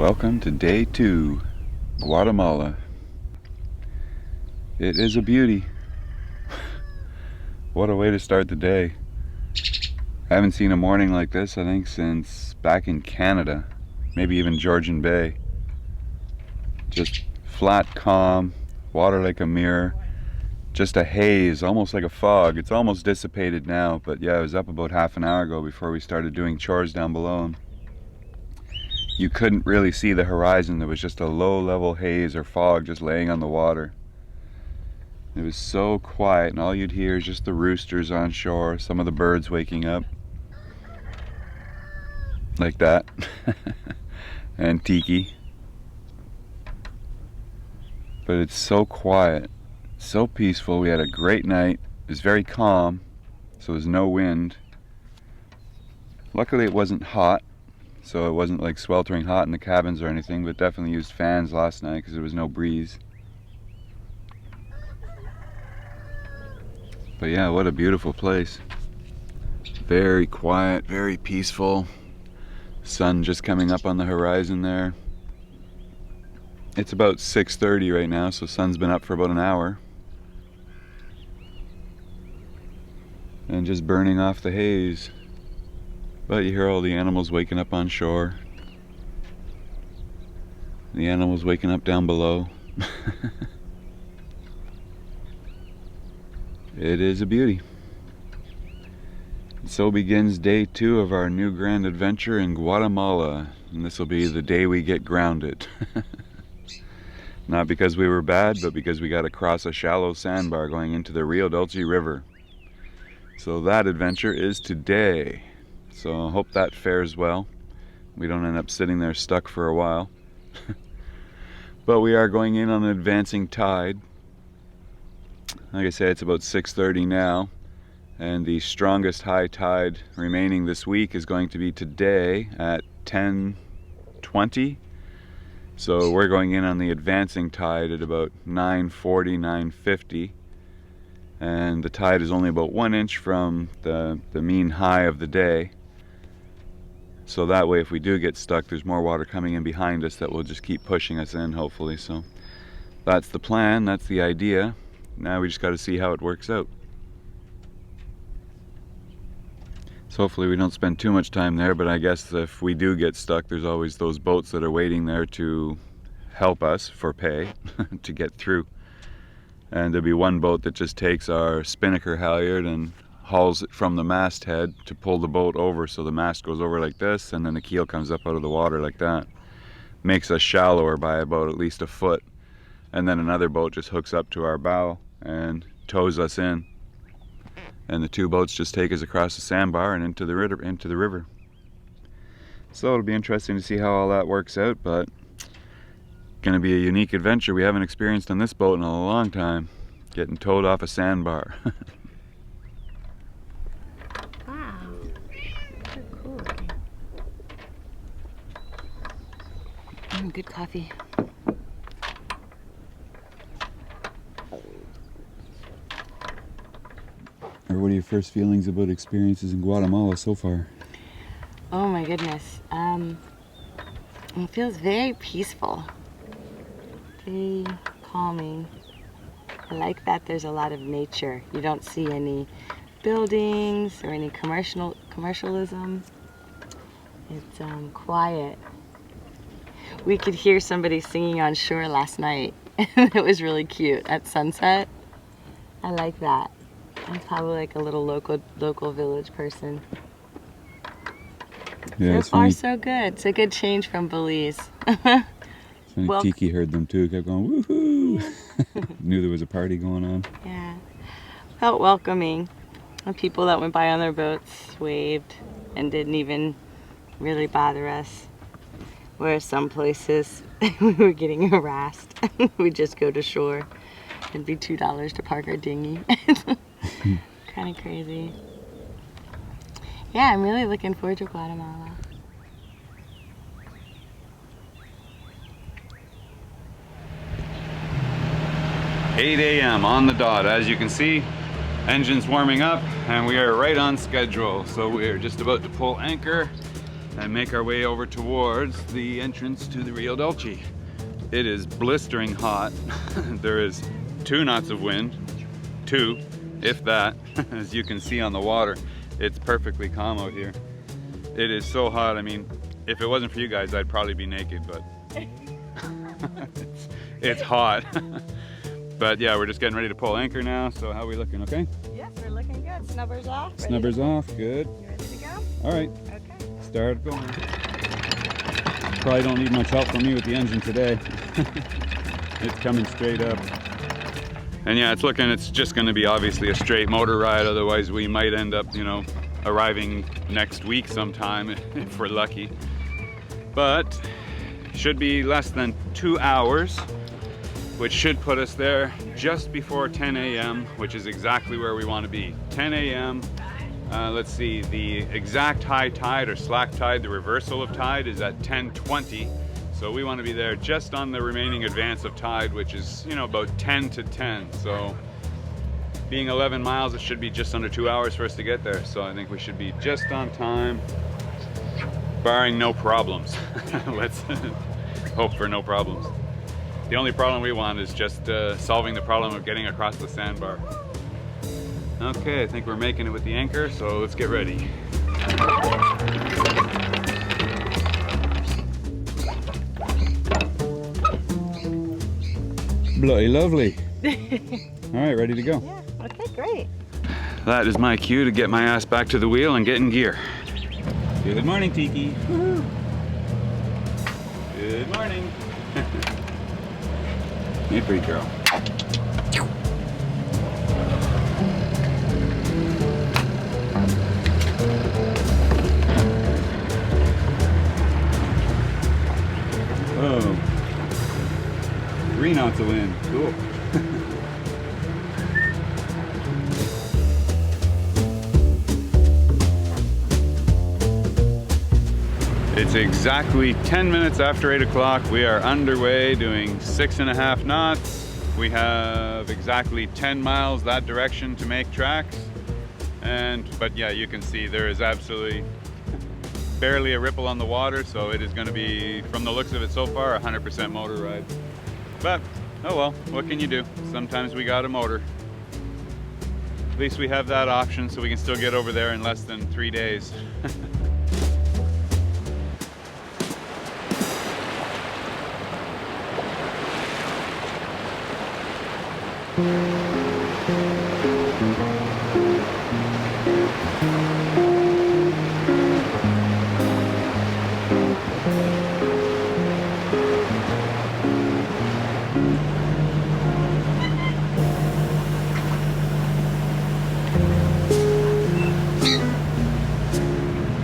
Welcome to day 2, Guatemala. It is a beauty. What a way to start the day. I haven't seen a morning like this, I think, since back in Canada, maybe even Georgian Bay. Just flat, calm, water like a mirror, just a haze, almost like a fog. It's almost dissipated now, but yeah, I was up about half an hour ago before we started doing chores down below. You couldn't really see the horizon. There was just a low-level haze or fog just laying on the water. It was so quiet, and all you'd hear is just the roosters on shore, some of the birds waking up. Like that. And Tiki. But it's so quiet, so peaceful. We had a great night. It was very calm, so there was no wind. Luckily it wasn't hot, so it wasn't like sweltering hot in the cabins or anything, but definitely used fans last night because there was no breeze. But yeah, what a beautiful place. Very quiet, very peaceful. Sun just coming up on the horizon there. It's about 6:30 right now, so sun's been up for about an hour. And just burning off the haze. But you hear all the animals waking up on shore. The animals waking up down below. It is a beauty. So begins day 2 of our new grand adventure in Guatemala. And this will be the day we get grounded. Not because we were bad, but because we got to cross a shallow sandbar going into the Rio Dulce River. So that adventure is today. So I hope that fares well. We don't end up sitting there stuck for a while. But we are going in on an advancing tide. Like I said, it's about 6:30 now. And the strongest high tide remaining this week is going to be today at 10:20. So we're going in on the advancing tide at about 9:40, 9:50. And the tide is only about 1 inch from the mean high of the day. So that way if we do get stuck, there's more water coming in behind us that will just keep pushing us in, hopefully. So that's the plan, that's the idea. Now we just got to see how it works out. So hopefully we don't spend too much time there, but I guess if we do get stuck, there's always those boats that are waiting there to help us for pay to get through. And there'll be one boat that just takes our spinnaker halyard and hauls it from the masthead to pull the boat over, so the mast goes over like this and then the keel comes up out of the water like that. Makes us shallower by about at least a foot. And then another boat just hooks up to our bow and tows us in. And the two boats just take us across the sandbar and into the river. So it'll be interesting to see how all that works out, but gonna be a unique adventure we haven't experienced on this boat in a long time. Getting towed off a sandbar. Wow, so cool. Good coffee. Or what are your first feelings about experiences in Guatemala so far? Oh my goodness. It feels very peaceful. Very calming. I like that there's a lot of nature. You don't see any buildings or any commercialism. It's quiet. We could hear somebody singing on shore last night. It was really cute at sunset. I like that. I'm probably like a little local village person. Yeah, so far so good. It's a good change from Belize. Well, Tiki heard them too, kept going woohoo! Yeah. Knew there was a party going on. Yeah. Felt welcoming. The people that went by on their boats waved and didn't even really bother us. Whereas some places we were getting harassed. We'd just go to shore. It'd be $2 to park our dinghy. Kind of crazy. Yeah, I'm really looking forward to Guatemala. 8 a.m. on the dot. As you can see, engine's warming up and we are right on schedule. So we are just about to pull anchor and make our way over towards the entrance to the Rio Dulce. It is blistering hot. There is 2 knots of wind, 2, if that, as you can see on the water. It's perfectly calm out here. It is so hot. I mean, if it wasn't for you guys, I'd probably be naked, but it's hot. But yeah, we're just getting ready to pull anchor now. So how are we looking, okay? Yes, we're looking good. Snubbers off. Snubbers off, good. You ready to go? All right, Okay. start going. Probably don't need much help from me with the engine today. It's coming straight up. And yeah, it's just gonna be obviously a straight motor ride. Otherwise we might end up, you know, arriving next week sometime if we're lucky. But should be less than 2 hours, which should put us there just before 10 a.m., which is exactly where we want to be. 10 a.m. Let's see, the exact high tide or slack tide, the reversal of tide is at 10:20. So we want to be there just on the remaining advance of tide, which is, you know, about 10 to 10. So being 11 miles, it should be just under 2 hours for us to get there. So I think we should be just on time, barring no problems. Let's hope for no problems. The only problem we want is just solving the problem of getting across the sandbar. Okay, I think we're making it with the anchor, so let's get ready. Bloody lovely. All right, ready to go. Yeah, okay, great. That is my cue to get my ass back to the wheel and get in gear. Good morning, Tiki. Woohoo. Good morning. Hey, pretty girl. Oh, 3 knots of wind. Cool. It's exactly 10 minutes after 8 o'clock. We are underway doing 6.5 knots. We have exactly 10 miles that direction to make tracks. But yeah, you can see there is absolutely barely a ripple on the water. So it is going to be, from the looks of it so far, 100% motor ride. But, oh well, what can you do? Sometimes we got a motor. At least we have that option so we can still get over there in less than 3 days.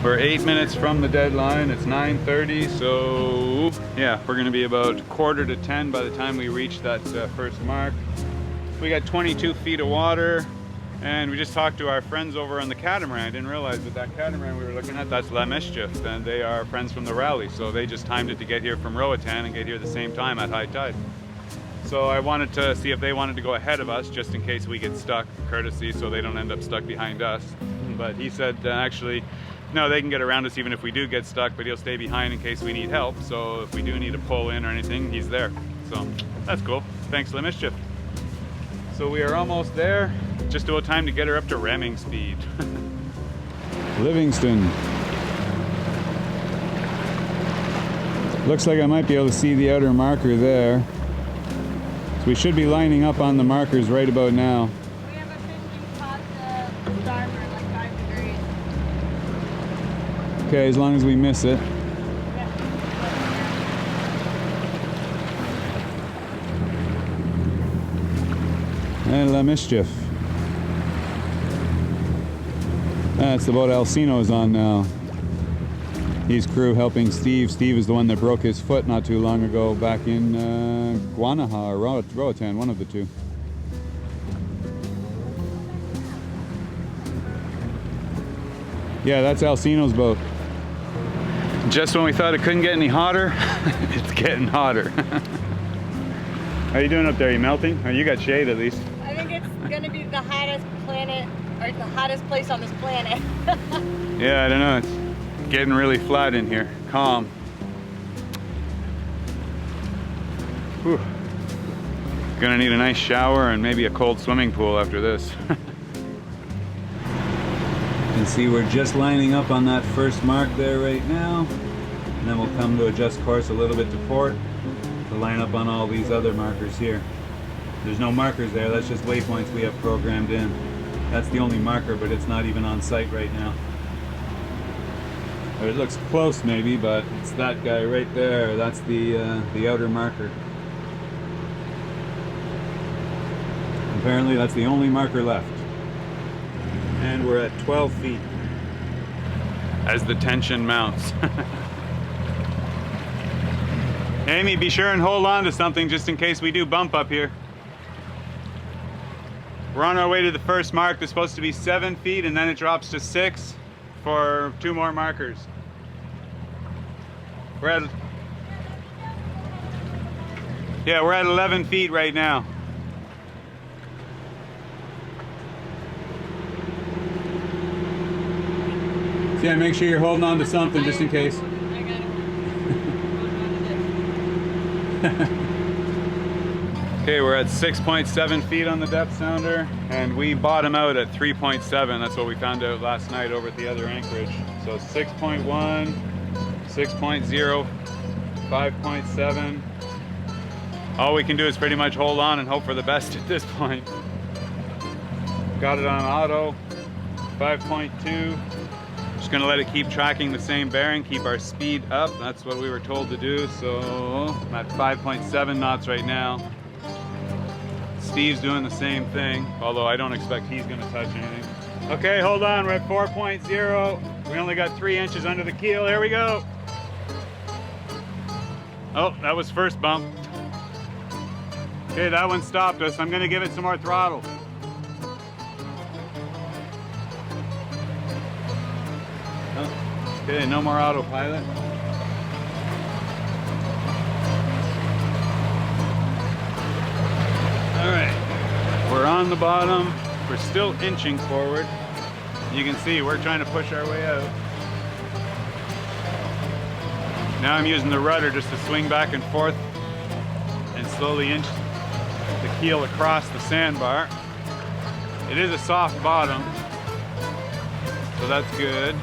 We're 8 minutes from the deadline. It's 9:30, so yeah, we're gonna be about 9:45 by the time we reach that first mark. We got 22 feet of water, and we just talked to our friends over on the catamaran. I didn't realize that catamaran we were looking at, that's La Mischief, and they are friends from the rally, so they just timed it to get here from Roatan and get here the same time at high tide. So I wanted to see if they wanted to go ahead of us, just in case we get stuck, courtesy, so they don't end up stuck behind us. But he said actually, no, they can get around us even if we do get stuck, but he'll stay behind in case we need help. So if we do need to pull in or anything, he's there. So that's cool. Thanks, La Mischief. So we are almost there. Just about time to get her up to ramming speed. Livingston. Looks like I might be able to see the outer marker there. So we should be lining up on the markers right about now. We have a fishing spot to starboard, like 5 degrees. Okay, as long as we miss it. And La Mischief. That's the boat Alcino's on now. He's crew helping Steve. Steve is the one that broke his foot not too long ago back in Guanaja or Roatan, one of the two. Yeah, that's Alcino's boat. Just when we thought it couldn't get any hotter, it's getting hotter. How you doing up there? You melting? Oh, you got shade at least. I think it's going to be the hottest planet, or the hottest place on this planet. Yeah, I don't know. Getting really flat in here. Calm. Whew. Gonna need a nice shower and maybe a cold swimming pool after this. You can see we're just lining up on that first mark there right now. And then we'll come to adjust course a little bit to port to line up on all these other markers here. There's no markers there, that's just waypoints we have programmed in. That's the only marker, but it's not even on site right now. Or it looks close maybe, but it's that guy right there. That's the outer marker. Apparently that's the only marker left. And we're at 12 feet as the tension mounts. Amy, be sure and hold on to something just in case we do bump up here. We're on our way to the first mark. There's supposed to be 7 feet and then it drops to 6 for 2 more markers. We're at 11 feet right now. So yeah, make sure you're holding on to something just in case. I got it. Okay, we're at 6.7 feet on the depth sounder, and we bottom out at 3.7. That's what we found out last night over at the other anchorage. So 6.1, 6.0, 5.7. All we can do is pretty much hold on and hope for the best at this point. Got it on auto, 5.2. Just gonna let it keep tracking the same bearing, keep our speed up. That's what we were told to do. So I'm at 5.7 knots right now. Steve's doing the same thing, although I don't expect he's gonna touch anything. Okay, hold on, we're at 4.0. We only got 3 inches under the keel, here we go. Oh, that was first bump. Okay, that one stopped us. I'm gonna give it some more throttle. Oh, okay, no more autopilot. Alright, we're on the bottom. We're still inching forward. You can see we're trying to push our way out. Now I'm using the rudder just to swing back and forth and slowly inch the keel across the sandbar. It is a soft bottom, so that's good.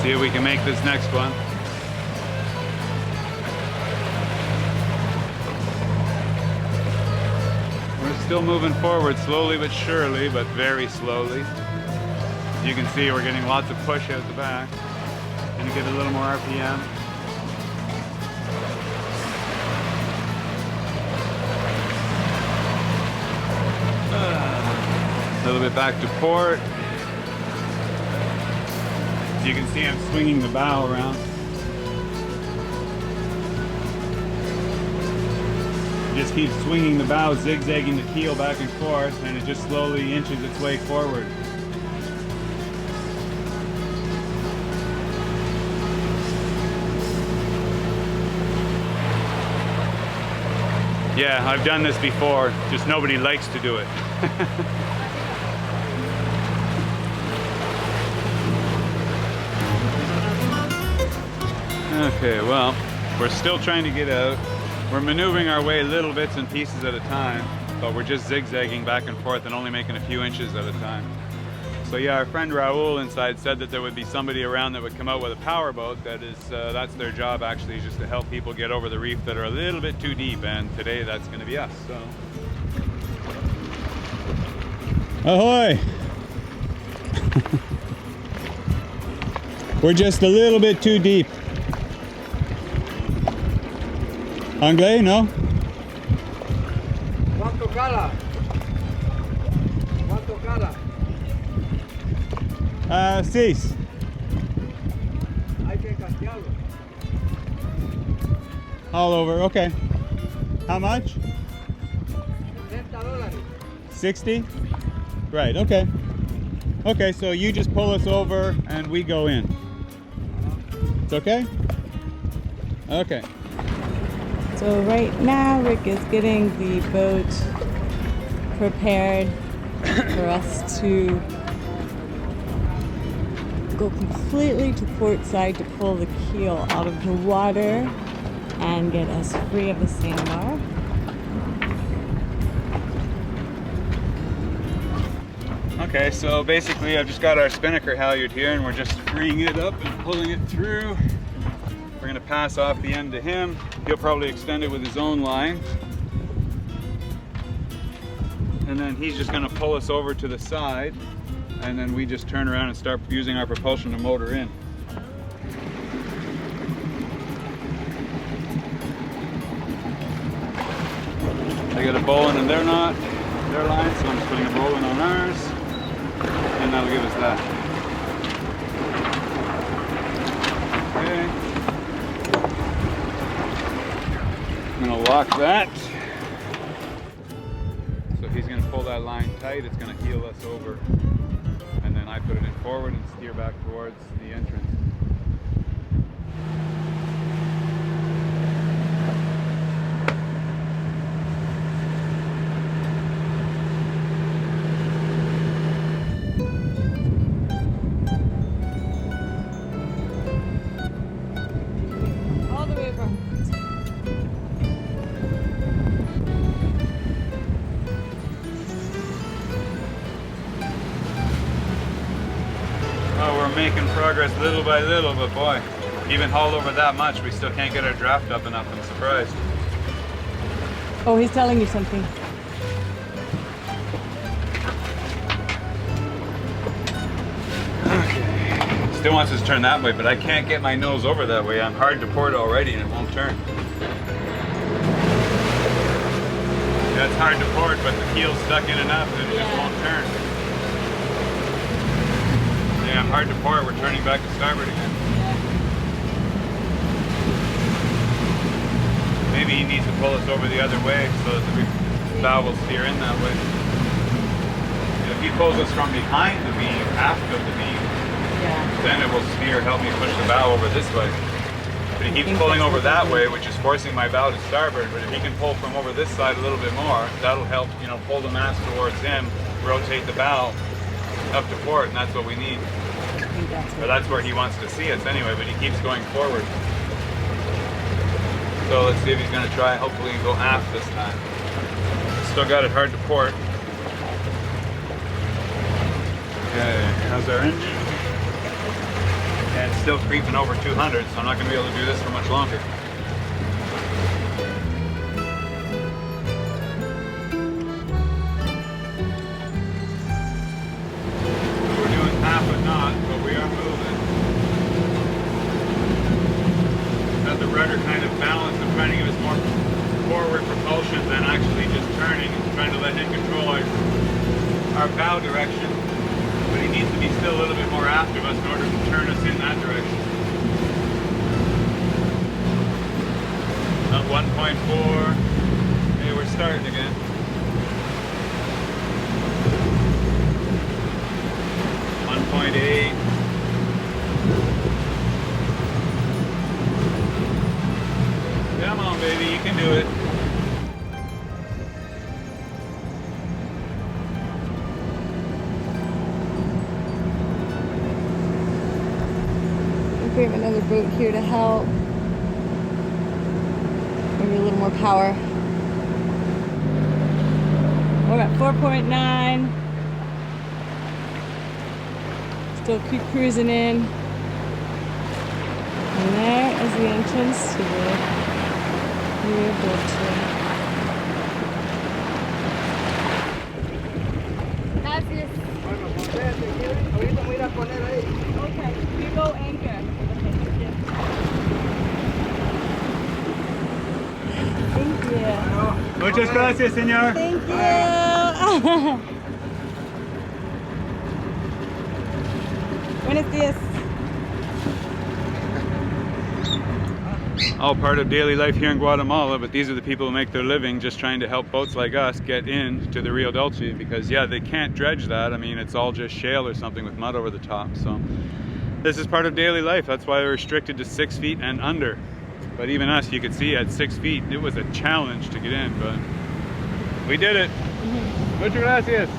See if we can make this next one. We're still moving forward slowly but surely, but very slowly. You can see we're getting lots of push out the back. Gonna get a little more RPM. A little bit back to port. As you can see, I'm swinging the bow around. Just keep swinging the bow, zigzagging the keel back and forth, and it just slowly inches its way forward. Yeah, I've done this before, just nobody likes to do it. Okay, well, we're still trying to get out. We're maneuvering our way little bits and pieces at a time, but we're just zigzagging back and forth and only making a few inches at a time. So yeah, our friend Raul inside said that there would be somebody around that would come out with a powerboat. That's their job actually, just to help people get over the reef that are a little bit too deep, and today that's going to be us. So, ahoy! We're just a little bit too deep. Anglais, no? ¿Cuánto cada? ¿Cuánto cada? 6. Hay que castearlo. All over, okay. How much? $60. 60? Right, okay. Okay, so you just pull us over and we go in. It's okay? Okay. So right now Rick is getting the boat prepared for us to go completely to port side to pull the keel out of the water and get us free of the sandbar. Okay, so basically I've just got our spinnaker halyard here and we're just freeing it up and pulling it through. We're gonna pass off the end to him. He'll probably extend it with his own line. And then he's just gonna pull us over to the side, and then we just turn around and start using our propulsion to motor in. They got a bowline in their knot, their line, so I'm just putting a bowline on ours, and that'll give us that. Okay. I'm gonna lock that. So he's gonna pull that line tight, it's gonna heel us over. And then I put it in forward and steer back towards the entrance. All the way around. Oh, we're making progress little by little, but boy, even hauled over that much, we still can't get our draft up enough. I'm surprised. Oh, he's telling you something. Okay. Still wants us to turn that way, but I can't get my nose over that way. I'm hard to port already and it won't turn. Yeah, it's hard to port, but the keel's stuck in enough that it just won't turn. Yeah, I'm hard to port. We're turning back to starboard again. Maybe he needs to pull us over the other way so that the bow will steer in that way. If he pulls us from behind the beam, aft of the beam, then it will steer, help me push the bow over this way. But he keeps pulling over that way, which is forcing my bow to starboard. But if he can pull from over this side a little bit more, that'll help, you know, pull the mast towards him, rotate the bow up to port, and that's what we need. But that's where he wants to see us anyway, but he keeps going forward. So let's see if he's going to try, hopefully go aft this time. Still got it hard to port. Okay, how's our engine? Yeah, it's still creeping over 200, so I'm not going to be able to do this for much longer. We're doing half a knot, but we are moving. Got the rudder kind of balanced. I'm trying to give us more forward propulsion than actually just turning. I'm trying to let him control our bow direction. But he needs to be still a little bit more aft of us in order to turn us in that direction. At 1.4. Hey, we're starting again. 1.8. Come on, baby, you can do it. We have another boat here to help. Maybe a little more power. We're at 4.9. Still keep cruising in. And there is the entrance to the rear boat. Gracias. Bueno, ustedes si quieren, ahorita me voy a ir a poner ahí. Okay, you go anchor. Thank you. Muchas gracias, señor. Thank you. Buenos días. All part of daily life here in Guatemala, but these are the people who make their living just trying to help boats like us get in to the Rio Dulce, because yeah, they can't dredge that. I mean, it's all just shale or something with mud over the top. So this is part of daily life. That's why they're restricted to 6 feet and under. But even us, you could see at 6 feet, it was a challenge to get in, but we did it. Muchas gracias.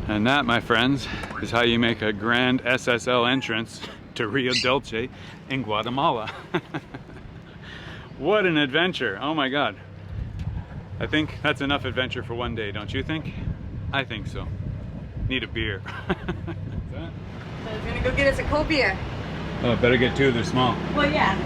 And that, my friends, is how you make a grand SSL entrance to Rio Dulce in Guatemala. What an adventure. Oh my God. I think that's enough adventure for one day, don't you think? I think so. Need a beer. So I was gonna go get us a cold beer. Oh, better get two, they're small. Well, yeah.